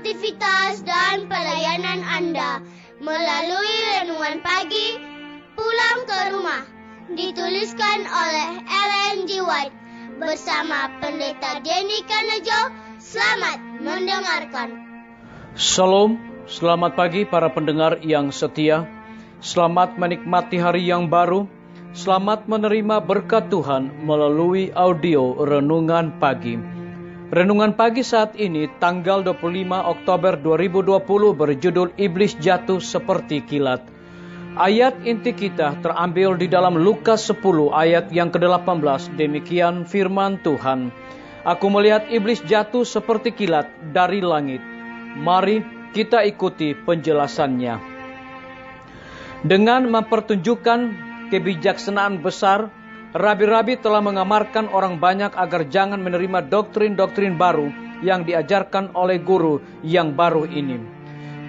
aktivitas dan pelayanan Anda melalui renungan pagi Pulang ke Rumah, dituliskan oleh Ellen G. White bersama Pendeta Denny Kanejo. Selamat mendengarkan. Shalom, selamat pagi para pendengar yang setia. Selamat menikmati hari yang baru. Selamat menerima berkat Tuhan melalui audio Renungan Pagi. Renungan Pagi saat ini tanggal 25 Oktober 2020 berjudul Iblis Jatuh Seperti Kilat. Ayat inti kita terambil di dalam Lukas 10 ayat yang ke-18. Demikian firman Tuhan. Aku melihat iblis jatuh seperti kilat dari langit. Mari kita ikuti penjelasannya. Dengan mempertunjukkan kebijaksanaan besar, rabi-rabi telah mengamarkan orang banyak agar jangan menerima doktrin-doktrin baru yang diajarkan oleh guru yang baru ini.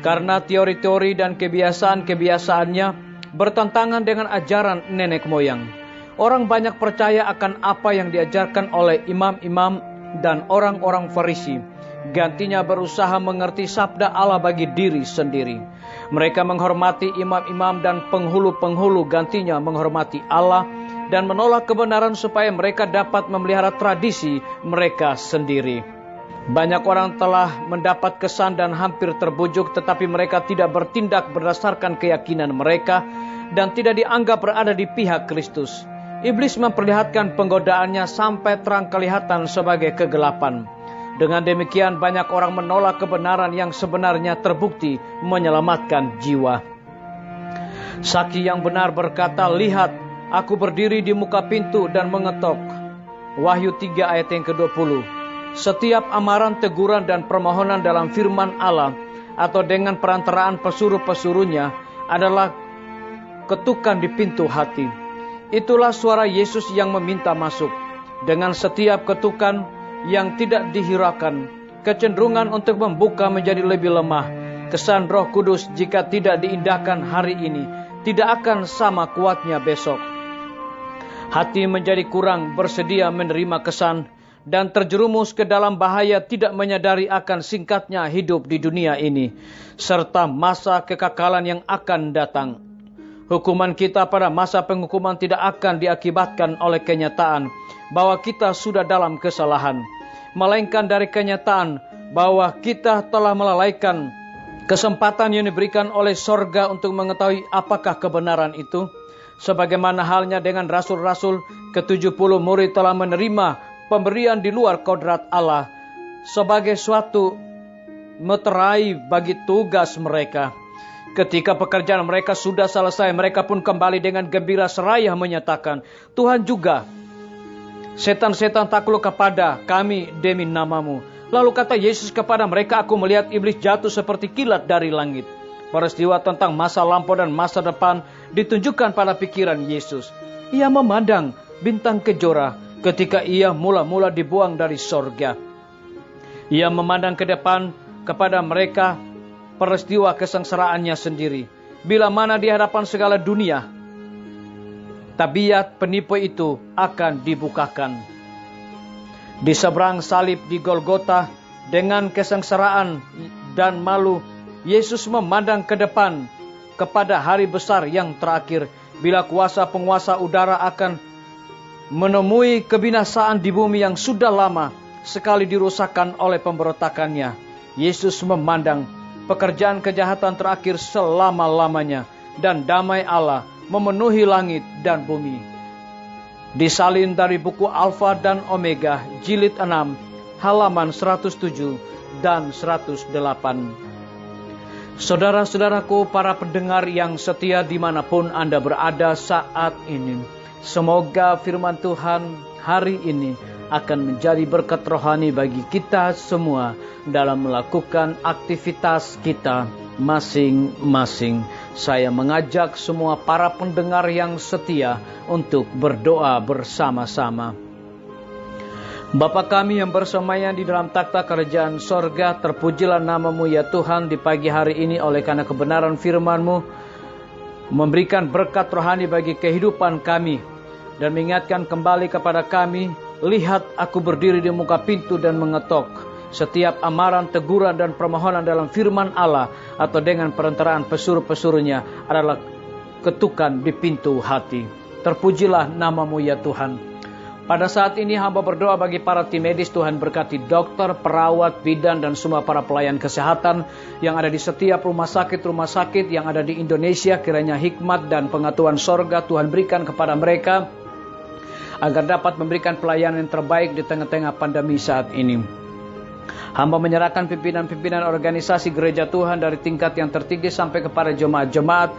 Karena teori-teori dan kebiasaan-kebiasaannya bertentangan dengan ajaran nenek moyang. Orang banyak percaya akan apa yang diajarkan oleh imam-imam dan orang-orang Farisi. Gantinya berusaha mengerti sabda Allah bagi diri sendiri. Mereka menghormati imam-imam dan penghulu-penghulu, gantinya menghormati Allah dan menolak kebenaran supaya mereka dapat memelihara tradisi mereka sendiri. Banyak orang telah mendapat kesan dan hampir terbujuk, tetapi mereka tidak bertindak berdasarkan keyakinan mereka dan tidak dianggap berada di pihak Kristus. Iblis memperlihatkan penggodaannya sampai terang kelihatan sebagai kegelapan. Dengan demikian banyak orang menolak kebenaran yang sebenarnya terbukti menyelamatkan jiwa. Saksi yang benar berkata, "Lihat, aku berdiri di muka pintu dan mengetok." Wahyu 3 ayat yang ke-20. Setiap amaran, teguran dan permohonan dalam firman Allah atau dengan perantaraan pesuruh-pesuruhnya adalah ketukan di pintu hati. Itulah suara Yesus yang meminta masuk. Dengan setiap ketukan yang tidak dihiraukan, kecenderungan untuk membuka menjadi lebih lemah. Kesan Roh Kudus jika tidak diindahkan hari ini, tidak akan sama kuatnya besok. Hati menjadi kurang bersedia menerima kesan dan terjerumus ke dalam bahaya tidak menyadari akan singkatnya hidup di dunia ini, serta masa kekekalan yang akan datang. Hukuman kita pada masa penghukuman tidak akan diakibatkan oleh kenyataan bahwa kita sudah dalam kesalahan, melainkan dari kenyataan bahwa kita telah melalaikan kesempatan yang diberikan oleh sorga untuk mengetahui apakah kebenaran itu. Sebagaimana halnya dengan rasul-rasul, ke-70 murid telah menerima pemberian di luar kodrat Allah sebagai suatu meterai bagi tugas mereka. Ketika pekerjaan mereka sudah selesai, mereka pun kembali dengan gembira seraya menyatakan, "Tuhan juga, setan-setan takluk kepada kami demi namamu." Lalu kata Yesus kepada mereka, "Aku melihat iblis jatuh seperti kilat dari langit." Peristiwa tentang masa lampau dan masa depan ditunjukkan pada pikiran Yesus. Ia memandang bintang kejora ketika ia mula-mula dibuang dari sorga. Ia memandang ke depan kepada mereka peristiwa kesengsaraannya sendiri. Bila mana di hadapan segala dunia, tabiat penipu itu akan dibukakan. Di seberang salib di Golgota, dengan kesengsaraan dan malu, Yesus memandang ke depan kepada hari besar yang terakhir, bila kuasa penguasa udara akan menemui kebinasaan di bumi yang sudah lama sekali dirusakkan oleh pemberontakannya. Yesus memandang pekerjaan kejahatan terakhir selama-lamanya dan damai Allah memenuhi langit dan bumi. Disalin dari buku Alfa dan Omega, jilid 6, halaman 107 dan 108. Saudara-saudaraku, para pendengar yang setia dimanapun Anda berada saat ini, semoga firman Tuhan hari ini akan menjadi berkat rohani bagi kita semua dalam melakukan aktivitas kita masing-masing. Saya mengajak semua para pendengar yang setia untuk berdoa bersama-sama. Bapa kami yang bersemayam di dalam takhta kerajaan sorga, terpujilah namamu ya Tuhan di pagi hari ini oleh karena kebenaran firman-Mu memberikan berkat rohani bagi kehidupan kami dan mengingatkan kembali kepada kami, "Lihat, aku berdiri di muka pintu dan mengetok." setiap amaran, teguran, dan permohonan dalam firman Allah atau dengan perantaraan pesuruh-pesuruhnya adalah ketukan di pintu hati. Terpujilah namamu ya Tuhan. Pada saat ini hamba berdoa bagi para tim medis, Tuhan berkati dokter, perawat, bidan, dan semua para pelayan kesehatan yang ada di setiap rumah sakit yang ada di Indonesia. Kiranya hikmat dan pengetahuan sorga Tuhan berikan kepada mereka agar dapat memberikan pelayanan yang terbaik di tengah-tengah pandemi saat ini. Hamba menyerahkan pimpinan-pimpinan organisasi gereja Tuhan dari tingkat yang tertinggi sampai kepada jemaat-jemaat.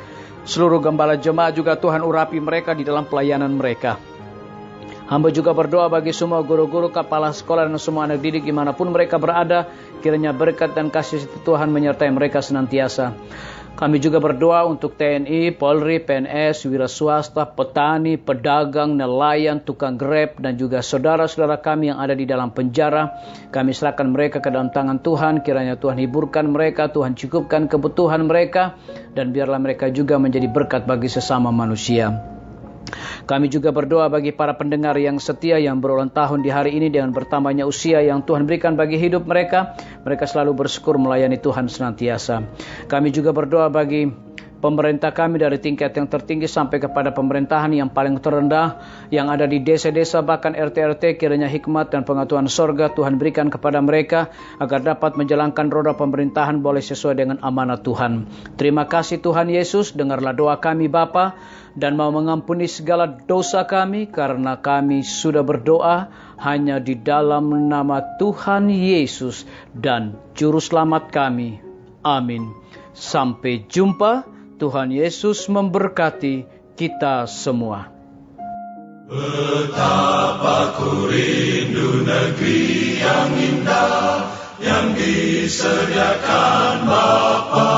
Seluruh gembala jemaat juga Tuhan urapi mereka di dalam pelayanan mereka. Hamba juga berdoa bagi semua guru-guru, kepala sekolah, dan semua anak didik dimanapun mereka berada. Kiranya berkat dan kasih Tuhan menyertai mereka senantiasa. Kami juga berdoa untuk TNI, Polri, PNS, wira swasta, petani, pedagang, nelayan, tukang Grab, dan juga saudara-saudara kami yang ada di dalam penjara. Kami serahkan mereka ke dalam tangan Tuhan. Kiranya Tuhan hiburkan mereka, Tuhan cukupkan kebutuhan mereka, dan biarlah mereka juga menjadi berkat bagi sesama manusia. Kami juga berdoa bagi para pendengar yang setia yang berulang tahun di hari ini dengan bertambahnya usia yang Tuhan berikan bagi hidup mereka. Mereka selalu bersyukur melayani Tuhan senantiasa. Kami juga berdoa bagi pemerintah kami dari tingkat yang tertinggi sampai kepada pemerintahan yang paling terendah yang ada di desa-desa bahkan RT-RT. Kiranya hikmat dan pengetahuan sorga Tuhan berikan kepada mereka agar dapat menjalankan roda pemerintahan boleh sesuai dengan amanat Tuhan. Terima kasih Tuhan Yesus, dengarlah doa kami Bapa, dan mau mengampuni segala dosa kami karena kami sudah berdoa hanya di dalam nama Tuhan Yesus dan Juru Selamat kami. Amin. Sampai jumpa. Tuhan Yesus memberkati kita semua. Betapa ku rindu negeri yang indah yang disediakan Bapa.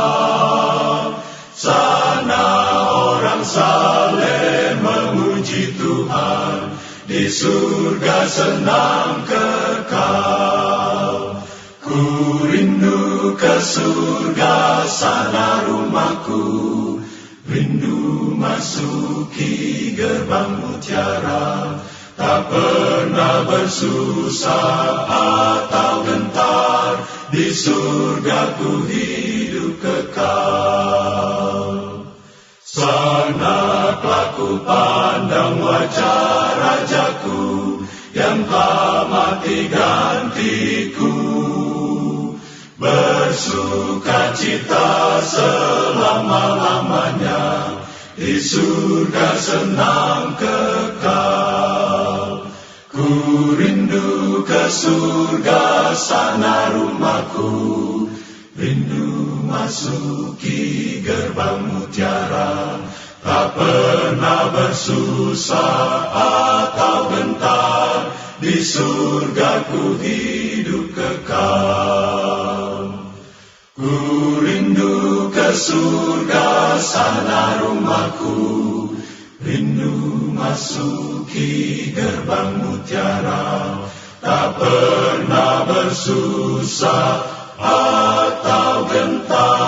Sana orang saleh memuji Tuhan, di surga senang kekal. Ku rindu ke surga, sana rumahku, rindu masuki gerbang mutiara. Tak pernah bersusah atau gentar, di surga ku hidup kekal. Sana ku pandang wajah Rajaku yang telah mati gantiku. Bersuka cita selama-lamanya, di surga senang kekal. Ku rindu ke surga, sana rumahku, rindu masuki gerbang mutiara. Tak pernah bersusah atau gentar, di surga ku hidup kekal. Ku rindu ke surga, sana rumahku, rindu masuki gerbang mutiara. Tak pernah bersusah atau gentar,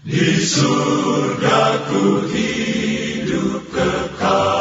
di surga ku hidup kekal.